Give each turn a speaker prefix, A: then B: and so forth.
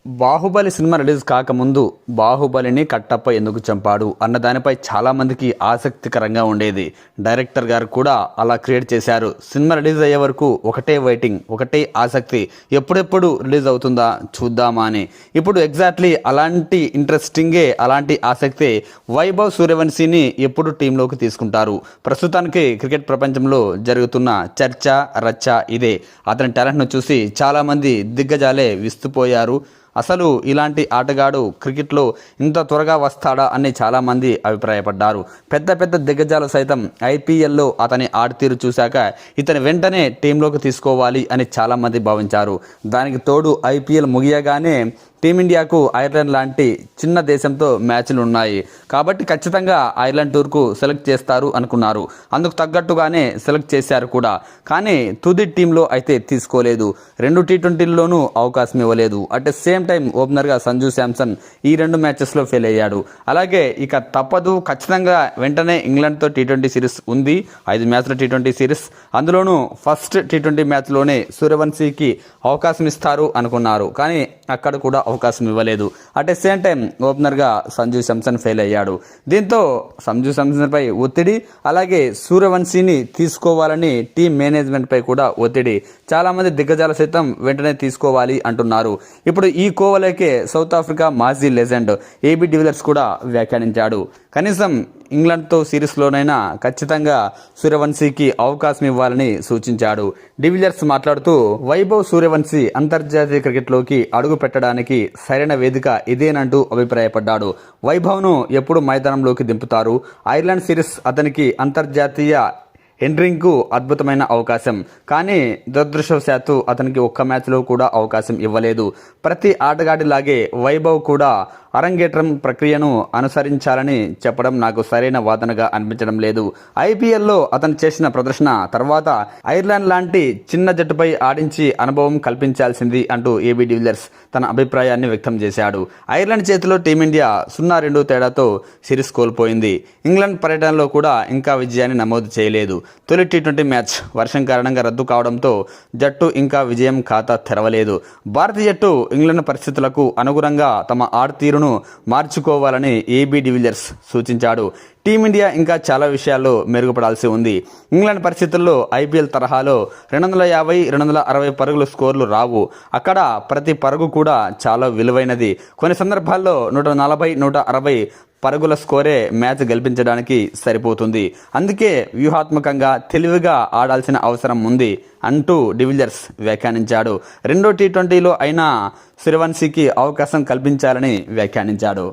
A: Baahubali cinema release కాకముందు బాహుబలిని కట్టప్ప ఎందుకు చంపాడు అన్న దానిపై చాలామందికి ఆసక్తికరంగా ఉండేది. డైరెక్టర్ గారు కూడా అలా క్రియేట్ చేశారు. సినిమా రిలీజ్ అయ్యే వరకు ఒకటే వెయిటింగ్, ఒకటే ఆసక్తి, ఎప్పుడెప్పుడు రిలీజ్ అవుతుందా చూద్దామా అని. ఇప్పుడు ఎగ్జాక్ట్లీ అలాంటి ఇంట్రెస్టింగే, అలాంటి ఆసక్తే వైభవ్ సూర్యవంశీని ఎప్పుడు టీంలోకి తీసుకుంటారు. ప్రస్తుతానికి క్రికెట్ ప్రపంచంలో జరుగుతున్న చర్చ రచ్చ ఇదే. అతని టాలెంట్ను చూసి చాలామంది దిగ్గజాలే విస్తుపోయారు. అసలు ఇలాంటి ఆటగాడు క్రికెట్లో ఇంత త్వరగా వస్తాడా అని చాలామంది అభిప్రాయపడ్డారు. పెద్ద పెద్ద దిగ్గజాలు సైతం ఐపీఎల్లో అతని ఆటతీరు చూశాక ఇతని వెంటనే టీంలోకి తీసుకోవాలి అని చాలామంది భావించారు. దానికి తోడు ఐపీఎల్ ముగియగానే టీమిండియాకు ఐర్లాండ్ లాంటి చిన్న దేశంతో మ్యాచ్లు ఉన్నాయి కాబట్టి ఖచ్చితంగా ఐర్లాండ్ టూర్కు సెలెక్ట్ చేస్తారు అనుకున్నారు. అందుకు తగ్గట్టుగానే సెలెక్ట్ చేశారు కూడా. కానీ తుది టీంలో అయితే తీసుకోలేదు. 2 టీ20ల్లోనూ అవకాశం ఇవ్వలేదు. అట్ ద సేమ్ టైం ఓపెనర్గా సంజు శాంసన్ ఈ 2 మ్యాచెస్లో ఫెయిల్ అయ్యాడు. అలాగే ఇక తప్పదు, ఖచ్చితంగా వెంటనే ఇంగ్లాండ్తో టీ20 సిరీస్ ఉంది. 5 మ్యాచ్ల టీ20 సిరీస్, అందులోనూ ఫస్ట్ టీ20 మ్యాచ్లోనే సూర్యవంశీకి అవకాశం ఇస్తారు అనుకున్నారు. కానీ అక్కడ కూడా అవకాశం ఇవ్వలేదు. అట్ ద సేమ్ టైం ఓపెనర్గా సంజు శాంసన్ ఫెయిల్ అయ్యాడు. దీంతో సంజు శాంసన్పై ఒత్తిడి, అలాగే సూర్యవంశీని తీసుకోవాలని టీం మేనేజ్మెంట్పై కూడా ఒత్తిడి. చాలామంది దిగ్గజాలు సైతం వెంటనే తీసుకోవాలి అంటున్నారు. ఇప్పుడు ఈ కోవలోకే సౌత్ ఆఫ్రికా మాజీ లెజెండ్ ఏబీ డివిలియర్స్ కూడా వ్యాఖ్యానించాడు. కనీసం ఇంగ్లాండ్తో సిరీస్లోనైనా ఖచ్చితంగా సూర్యవంశీకి అవకాశం ఇవ్వాలని సూచించాడు. డివిలియర్స్ మాట్లాడుతూ, వైభవ్ సూర్యవంశీ అంతర్జాతీయ క్రికెట్లోకి అడుగు పెట్టడానికి సరైన వేదిక ఇదేనంటూ అభిప్రాయపడ్డాడు. వైభవ్ను ఎప్పుడు మైదానంలోకి దింపుతారు? ఐర్లాండ్ సిరీస్ అతనికి అంతర్జాతీయ ఎంట్రింగ్కు అద్భుతమైన అవకాశం. కానీ దురదృష్టవశాత్తు అతనికి ఒక్క మ్యాచ్లో కూడా అవకాశం ఇవ్వలేదు. ప్రతి ఆటగాడిలాగే వైభవ్ కూడా అరంగేట్రం ప్రక్రియను అనుసరించాలని చెప్పడం నాకు సరైన వాదనగా అనిపించడం లేదు. ఐపీఎల్లో అతను చేసిన ప్రదర్శన తర్వాత ఐర్లాండ్ లాంటి చిన్న జట్టుపై ఆడించి అనుభవం కల్పించాల్సింది అంటూ ఏబీ డివిలియర్స్ తన అభిప్రాయాన్ని వ్యక్తం చేశాడు. ఐర్లాండ్ చేతిలో టీమిండియా 0-2 తేడాతో సిరీస్ కోల్పోయింది. ఇంగ్లాండ్ పర్యటనలో కూడా ఇంకా విజయాన్ని నమోదు చేయలేదు. తొలి టీ20 మ్యాచ్ వర్షం కారణంగా రద్దు కావడంతో జట్టు ఇంకా విజయం ఖాతా తెరవలేదు. భారతీయ జట్టు ఇంగ్లాండ్ పరిస్థితులకు అనుగుణంగా తమ ఆటతీరును మార్చుకోవాలని ఏబీ డివిలియర్స్ సూచించాడు. టీమిండియా ఇంకా చాలా విషయాల్లో మెరుగుపడాల్సి ఉంది. ఇంగ్లాండ్ పరిస్థితుల్లో ఐపీఎల్ తరహాలో 250, 260 పరుగుల స్కోర్లు రావు. అక్కడ ప్రతి పరుగు కూడా చాలా విలువైనది. కొన్ని సందర్భాల్లో 140, 160 పరుగుల స్కోరే మ్యాచ్ గెలిపించడానికి సరిపోతుంది. అందుకే వ్యూహాత్మకంగా తెలివిగా ఆడాల్సిన అవసరం ఉంది అంటూ డివిలియర్స్ వ్యాఖ్యానించాడు. 2వ టీ20లో అయినా సూర్యవంశీకి అవకాశం కల్పించాలని వ్యాఖ్యానించాడు.